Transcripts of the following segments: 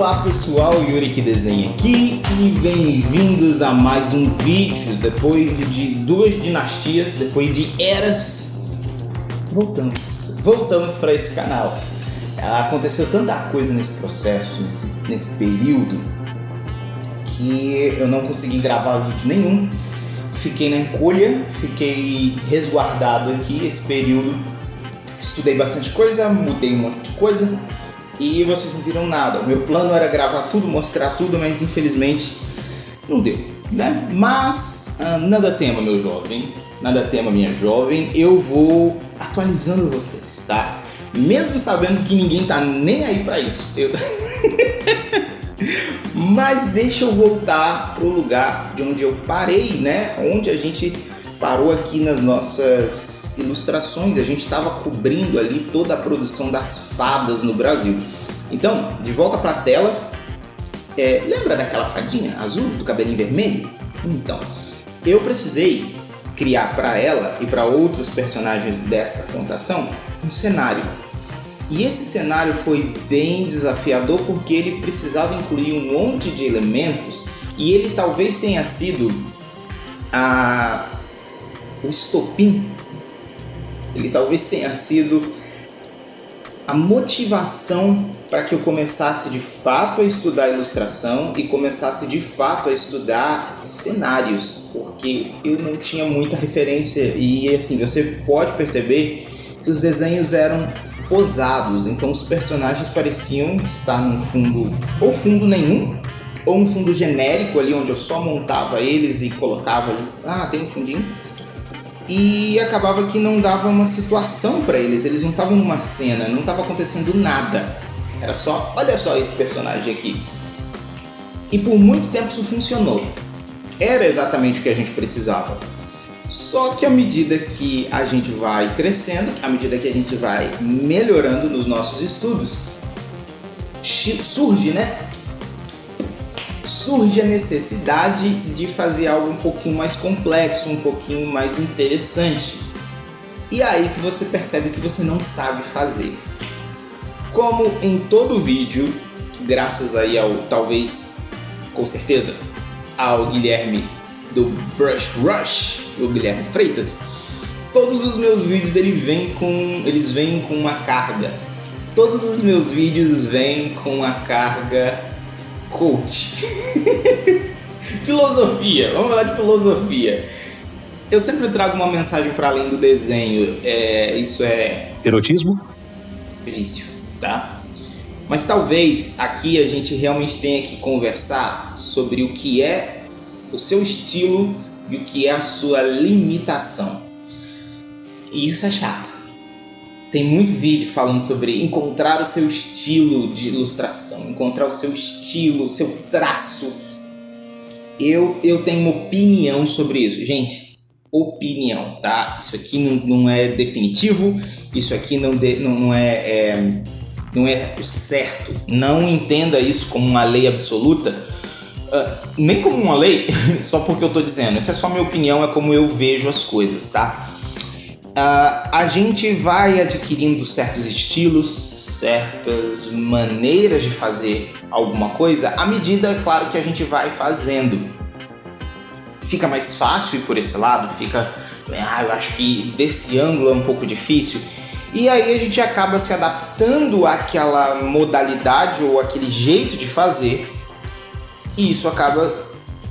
Olá pessoal, Yuri que desenha aqui e bem-vindos a mais um vídeo. Depois de duas dinastias, depois de eras, voltamos para esse canal. Aconteceu tanta coisa nesse processo, nesse período, que eu não consegui gravar vídeo nenhum. Fiquei na encolha, fiquei resguardado aqui esse período. Estudei bastante coisa, mudei um monte de coisa e vocês não viram nada. O meu plano era gravar tudo, mostrar tudo, mas infelizmente não deu, né? Mas nada tema, meu jovem, nada tema, minha jovem. Eu vou atualizando vocês, tá? Mesmo sabendo que ninguém tá nem aí pra isso. Mas deixa eu voltar pro lugar de onde eu parei, né? Onde a gente parou aqui nas nossas ilustrações. A gente estava cobrindo ali toda a produção das fadas no Brasil. Então, de volta para a tela, lembra daquela fadinha azul do cabelinho vermelho? Então, eu precisei criar para ela e para outros personagens dessa contação um cenário. E esse cenário foi bem desafiador porque ele precisava incluir um monte de elementos e ele talvez tenha sido o estopim, ele talvez tenha sido a motivação para que eu começasse de fato a estudar ilustração e começasse de fato a estudar cenários, porque eu não tinha muita referência e assim, você pode perceber que os desenhos eram posados, então os personagens pareciam estar num fundo, ou fundo nenhum, ou um fundo genérico ali onde eu só montava eles e colocava ali, tem um fundinho. E acabava que não dava uma situação para eles, eles não estavam numa cena, não estava acontecendo nada. Era só, olha só esse personagem aqui. E por muito tempo isso funcionou. Era exatamente o que a gente precisava. Só que à medida que a gente vai crescendo, à medida que a gente vai melhorando nos nossos estudos, surge a necessidade de fazer algo um pouquinho mais complexo, um pouquinho mais interessante. E aí que você percebe que você não sabe fazer. Como em todo vídeo, graças aí ao, talvez, com certeza, ao Guilherme do Brush Rush, o Guilherme Freitas, todos os meus vídeos eles vêm com uma carga. Todos os meus vídeos vêm com uma carga coach. Filosofia, vamos falar de filosofia. Eu sempre trago uma mensagem para além do desenho. Isso é erotismo? Vício, tá? Mas talvez aqui a gente realmente tenha que conversar sobre o que é o seu estilo e o que é a sua limitação. E isso é chato. Tem muito vídeo falando sobre encontrar o seu estilo de ilustração, encontrar o seu estilo, o seu traço. Eu tenho uma opinião sobre isso. Gente, opinião, tá? Isso aqui não é definitivo, isso aqui não é o certo. Não entenda isso como uma lei absoluta, nem como uma lei, só porque eu tô dizendo. Essa é só minha opinião, é como eu vejo as coisas, tá? A gente vai adquirindo certos estilos, certas maneiras de fazer alguma coisa à medida, claro, que a gente vai fazendo. Fica mais fácil ir por esse lado, eu acho que desse ângulo é um pouco difícil. E aí a gente acaba se adaptando àquela modalidade ou aquele jeito de fazer. E isso acaba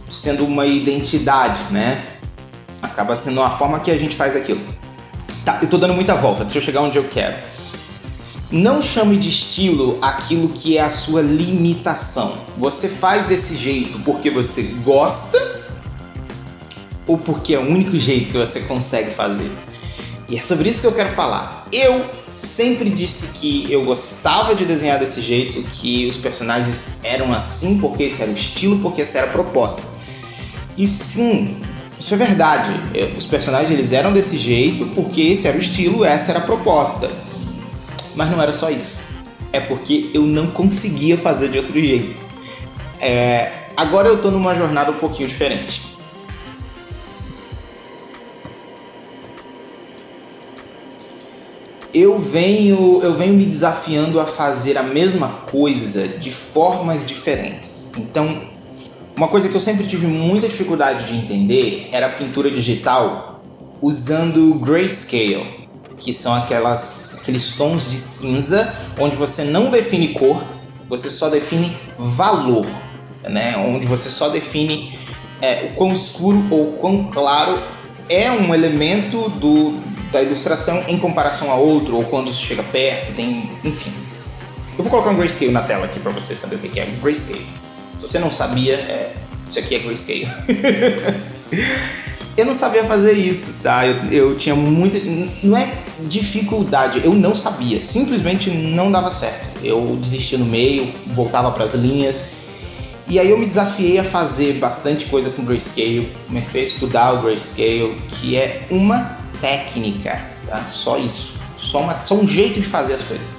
sendo uma identidade, né? Acaba sendo a forma que a gente faz aquilo. Tá, eu tô dando muita volta, deixa eu chegar onde eu quero. Não chame de estilo aquilo que é a sua limitação. Você faz desse jeito porque você gosta ou porque é o único jeito que você consegue fazer? E é sobre isso que eu quero falar. Eu sempre disse que eu gostava de desenhar desse jeito, que os personagens eram assim porque esse era o estilo, porque essa era a proposta. E sim, isso é verdade. Os personagens eles eram desse jeito porque esse era o estilo, essa era a proposta. Mas não era só isso. É porque eu não conseguia fazer de outro jeito. Agora eu tô numa jornada um pouquinho diferente. eu venho me desafiando a fazer a mesma coisa de formas diferentes. Então, uma coisa que eu sempre tive muita dificuldade de entender era a pintura digital usando grayscale, que são aqueles tons de cinza onde você não define cor, você só define valor, né? Onde você só define o quão escuro ou quão claro é um elemento da ilustração em comparação a outro, ou quando chega perto, enfim. Eu vou colocar um grayscale na tela aqui para você saber o que é grayscale. Se você não sabia, isso aqui é grayscale. Eu não sabia fazer isso, tá? Eu tinha muita... Não é dificuldade, eu não sabia. Simplesmente não dava certo. Eu desistia no meio, voltava para as linhas. E aí eu me desafiei a fazer bastante coisa com grayscale. Comecei a estudar o grayscale, que é uma técnica, tá? Só isso. Só um jeito de fazer as coisas.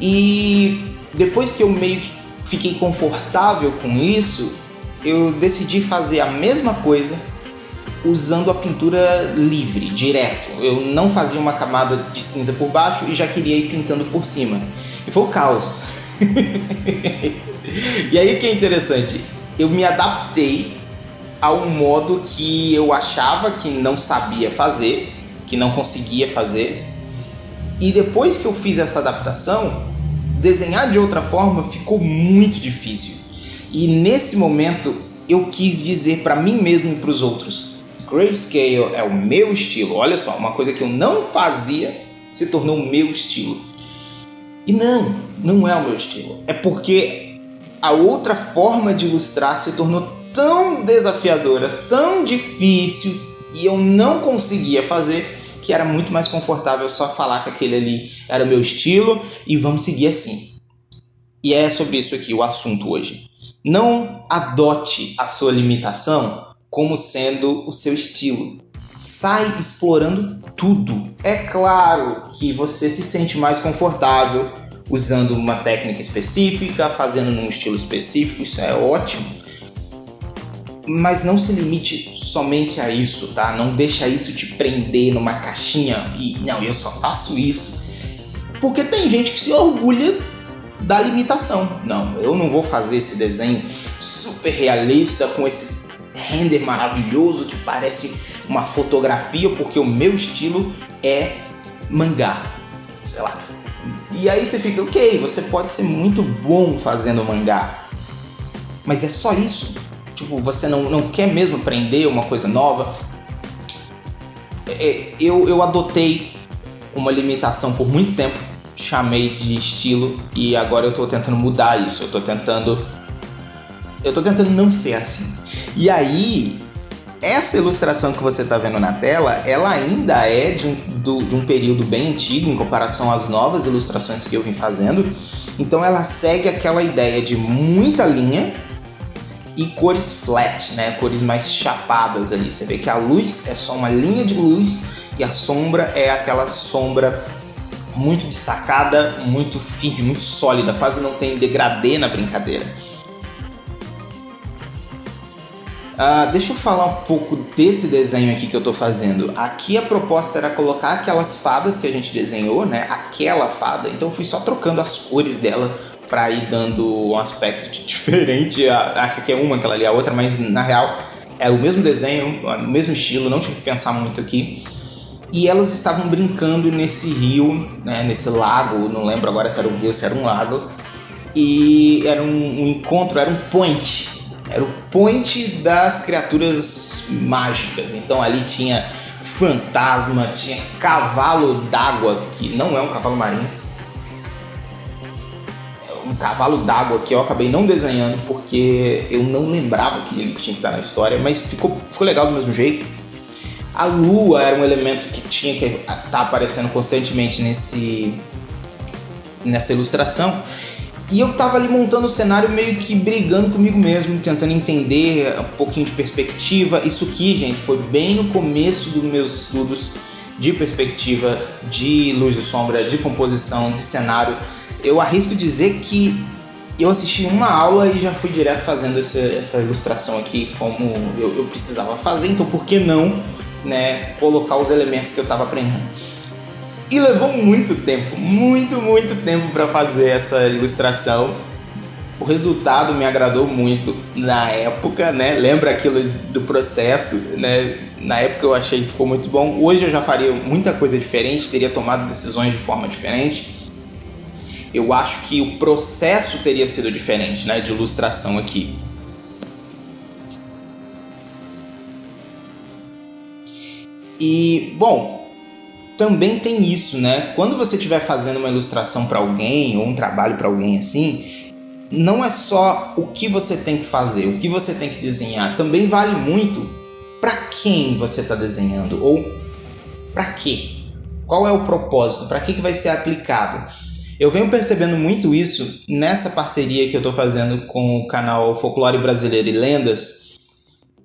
E depois que eu meio que fiquei confortável com isso, eu decidi fazer a mesma coisa usando a pintura livre, direto. Eu não fazia uma camada de cinza por baixo e já queria ir pintando por cima. E foi o caos. E aí que é interessante, eu me adaptei a um modo que eu achava que não sabia fazer, que não conseguia fazer. E depois que eu fiz essa adaptação, desenhar de outra forma ficou muito difícil. E nesse momento eu quis dizer para mim mesmo e para os outros: grayscale é o meu estilo. Olha só, uma coisa que eu não fazia se tornou o meu estilo. E não é o meu estilo. É porque a outra forma de ilustrar se tornou tão desafiadora, tão difícil, e eu não conseguia fazer, que era muito mais confortável só falar que aquele ali era o meu estilo e vamos seguir assim. E é sobre isso aqui o assunto hoje. Não adote a sua limitação como sendo o seu estilo. Sai explorando tudo. É claro que você se sente mais confortável usando uma técnica específica, fazendo num estilo específico, isso é ótimo. Mas não se limite somente a isso, tá? Não deixa isso te prender numa caixinha e não, eu só faço isso. Porque tem gente que se orgulha da limitação. Não, eu não vou fazer esse desenho super realista com esse render maravilhoso que parece uma fotografia, porque o meu estilo é mangá, sei lá. E aí você fica, ok, você pode ser muito bom fazendo mangá, mas é só isso? Tipo, você não quer mesmo aprender uma coisa nova? Eu adotei uma limitação por muito tempo, chamei de estilo, e agora eu tô tentando mudar isso, eu tô tentando não ser assim. E aí, essa ilustração que você está vendo na tela, ela ainda é de um período bem antigo em comparação às novas ilustrações que eu vim fazendo. Então ela segue aquela ideia de muita linha e cores flat, né? Cores mais chapadas ali. Você vê que a luz é só uma linha de luz e a sombra é aquela sombra muito destacada, muito firme, muito sólida, quase não tem degradê na brincadeira. Deixa eu falar um pouco desse desenho aqui que eu tô fazendo. Aqui a proposta era colocar aquelas fadas que a gente desenhou, né? Aquela fada. Então eu fui só trocando as cores dela para ir dando um aspecto diferente. Acho que é uma, aquela ali é a outra, mas na real é o mesmo desenho, o mesmo estilo, não tive que pensar muito aqui. E elas estavam brincando nesse rio, né? Nesse lago, não lembro agora se era um rio ou se era um lago. E era um encontro, era um point. Era o point das criaturas mágicas. Então ali tinha fantasma, tinha cavalo d'água, que não é um cavalo marinho. É um cavalo d'água que eu acabei não desenhando porque eu não lembrava que ele tinha que estar na história, mas ficou legal do mesmo jeito. A lua era um elemento que tinha que estar aparecendo constantemente nessa ilustração. E eu tava ali montando o cenário meio que brigando comigo mesmo, tentando entender um pouquinho de perspectiva. Isso aqui, gente, foi bem no começo dos meus estudos de perspectiva, de luz e sombra, de composição, de cenário. Eu arrisco dizer que eu assisti uma aula e já fui direto fazendo essa ilustração aqui como eu precisava fazer. Então por que não, né, colocar os elementos que eu tava aprendendo? E levou muito tempo, muito tempo para fazer essa ilustração. O resultado me agradou muito na época, né? Lembra aquilo do processo, né? Na época eu achei que ficou muito bom. Hoje eu já faria muita coisa diferente, teria tomado decisões de forma diferente. Eu acho que o processo teria sido diferente, né? De ilustração aqui. E, bom, também tem isso, né? Quando você estiver fazendo uma ilustração para alguém ou um trabalho para alguém assim, não é só o que você tem que fazer, o que você tem que desenhar. Também vale muito para quem você está desenhando ou para quê. Qual é o propósito? Para que vai ser aplicado? Eu venho percebendo muito isso nessa parceria que eu estou fazendo com o canal Folclore Brasileiro e Lendas,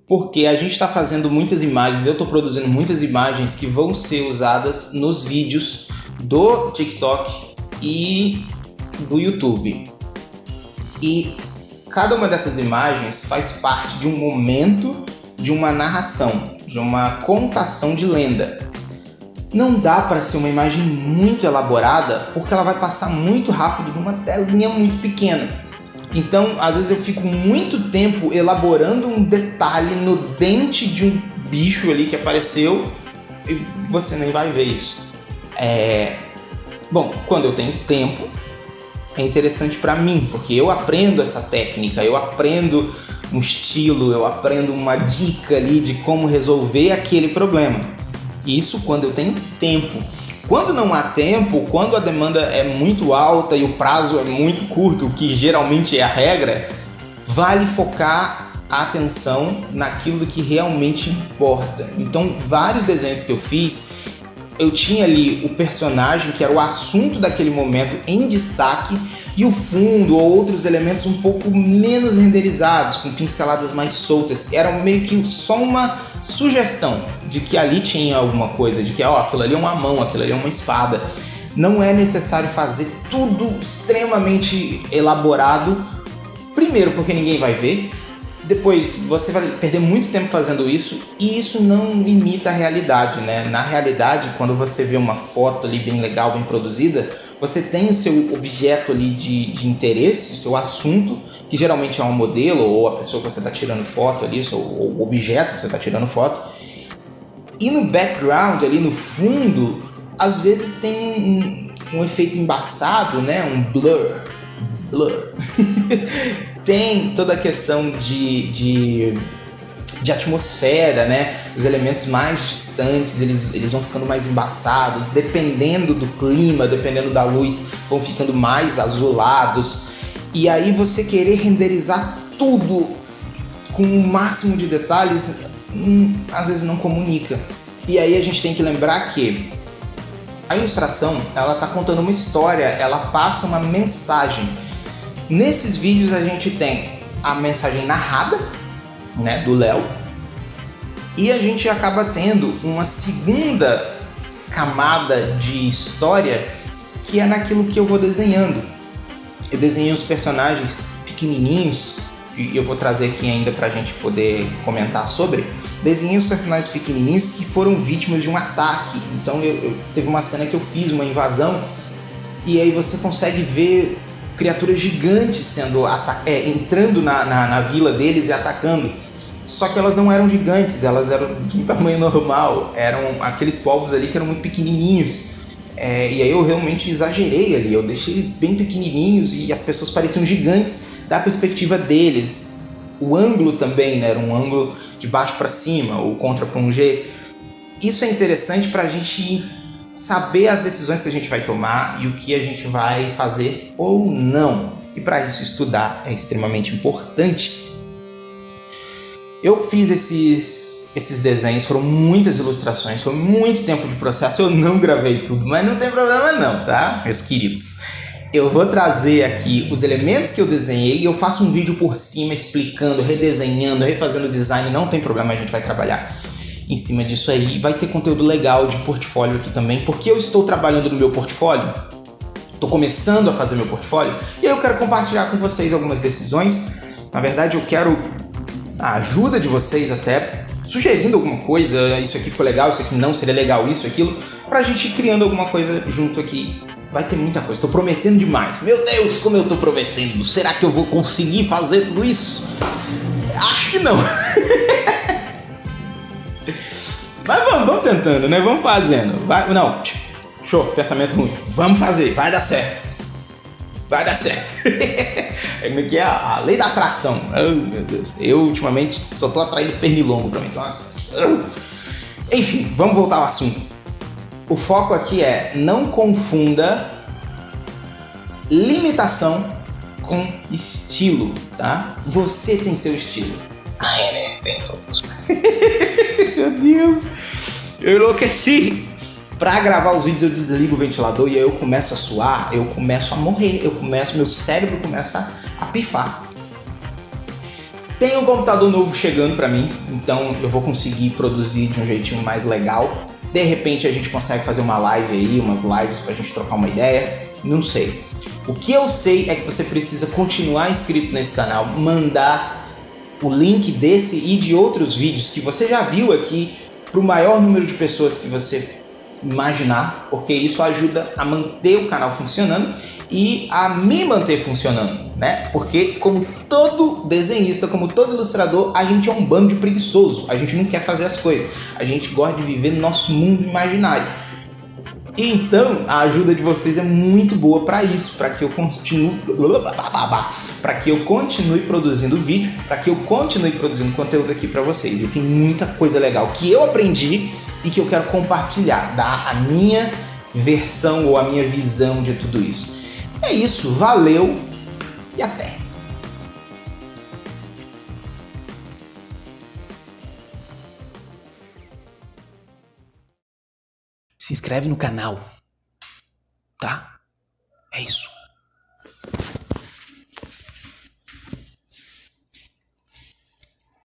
porque a gente está fazendo muitas imagens, eu estou produzindo muitas imagens que vão ser usadas nos vídeos do TikTok e do YouTube. E cada uma dessas imagens faz parte de um momento, de uma narração, de uma contação de lenda. Não dá para ser uma imagem muito elaborada porque ela vai passar muito rápido numa telinha muito pequena. Então, às vezes eu fico muito tempo elaborando um detalhe no dente de um bicho ali que apareceu e você nem vai ver isso. Bom, quando eu tenho tempo, é interessante para mim, porque eu aprendo essa técnica, eu aprendo um estilo, eu aprendo uma dica ali de como resolver aquele problema. Isso quando eu tenho tempo. Quando não há tempo, quando a demanda é muito alta e o prazo é muito curto, o que geralmente é a regra, vale focar a atenção naquilo que realmente importa. Então, vários desenhos que eu fiz, eu tinha ali o personagem, que era o assunto daquele momento, em destaque, e o fundo ou outros elementos um pouco menos renderizados, com pinceladas mais soltas. Era meio que só uma sugestão de que ali tinha alguma coisa, de que aquilo ali é uma mão, aquilo ali é uma espada. Não é necessário fazer tudo extremamente elaborado, primeiro porque ninguém vai ver, depois você vai perder muito tempo fazendo isso e isso não imita a realidade, né? Na realidade, quando você vê uma foto ali bem legal, bem produzida, você tem o seu objeto ali de interesse, o seu assunto, que geralmente é um modelo ou a pessoa que você está tirando foto ali, ou o objeto que você está tirando foto. E no background, ali no fundo, às vezes tem um efeito embaçado, né? Um blur. Tem toda a questão de atmosfera, né? Os elementos mais distantes, eles vão ficando mais embaçados, dependendo do clima, dependendo da luz, vão ficando mais azulados. E aí você querer renderizar tudo com o máximo de detalhes, às vezes não comunica. E aí a gente tem que lembrar que a ilustração, ela está contando uma história, ela passa uma mensagem. Nesses vídeos a gente tem a mensagem narrada, né, do Léo, e a gente acaba tendo uma segunda camada de história que é naquilo que eu vou desenhando. Eu desenhei os personagens pequenininhos, e eu vou trazer aqui ainda pra gente poder comentar sobre. Desenhei os personagens pequenininhos que foram vítimas de um ataque. Então teve uma cena que eu fiz uma invasão e aí você consegue ver criaturas gigantes sendo entrando na vila deles e atacando. Só que elas não eram gigantes, elas eram de um tamanho normal, eram aqueles povos ali que eram muito pequenininhos. E aí eu realmente exagerei ali, eu deixei eles bem pequenininhos e as pessoas pareciam gigantes da perspectiva deles. O ângulo também, né, era um ângulo de baixo para cima, o contra-plongé. Isso é interessante para a gente saber as decisões que a gente vai tomar e o que a gente vai fazer ou não. E para isso estudar é extremamente importante. Eu fiz esses desenhos, foram muitas ilustrações, foi muito tempo de processo, eu não gravei tudo, mas não tem problema não, tá, meus queridos? Eu vou trazer aqui os elementos que eu desenhei e eu faço um vídeo por cima explicando, redesenhando, refazendo o design, não tem problema, a gente vai trabalhar em cima disso aí. Vai ter conteúdo legal de portfólio aqui também, porque eu estou trabalhando no meu portfólio, estou começando a fazer meu portfólio e aí eu quero compartilhar com vocês algumas decisões. Na verdade eu quero a ajuda de vocês até sugerindo alguma coisa, isso aqui ficou legal, isso aqui não seria legal, isso, aquilo, pra gente ir criando alguma coisa junto aqui. Vai ter muita coisa, tô prometendo demais. Meu Deus, como eu tô prometendo. Será que eu vou conseguir fazer tudo isso? Acho que não. Mas vamos tentando, né? Vamos fazendo. Não, show, pensamento ruim. Vamos fazer, vai dar certo. Vai dar certo. É que é a lei da atração. Oh, meu Deus. Eu, ultimamente, só tô atraindo pernilongo pra mim. Então... Enfim, vamos voltar ao assunto. O foco aqui é não confunda limitação com estilo, tá? Você tem seu estilo. Né? Tem todos. Meu Deus. Eu enlouqueci. Pra gravar os vídeos eu desligo o ventilador e aí eu começo a suar, eu começo a morrer, meu cérebro começa a pifar. Tem um computador novo chegando pra mim, então eu vou conseguir produzir de um jeitinho mais legal. De repente a gente consegue fazer uma live aí, umas lives pra gente trocar uma ideia, não sei. O que eu sei é que você precisa continuar inscrito nesse canal, mandar o link desse e de outros vídeos que você já viu aqui pro maior número de pessoas que você imaginar, porque isso ajuda a manter o canal funcionando e a me manter funcionando, né? Porque como todo desenhista, como todo ilustrador, a gente é um bando de preguiçoso, a gente não quer fazer as coisas, a gente gosta de viver no nosso mundo imaginário. Então, a ajuda de vocês é muito boa para isso, para que eu continue produzindo vídeo, para que eu continue produzindo conteúdo aqui para vocês. E tem muita coisa legal que eu aprendi e que eu quero compartilhar, dar a minha versão ou a minha visão de tudo isso. É isso, valeu e até! Se inscreve no canal, tá? É isso.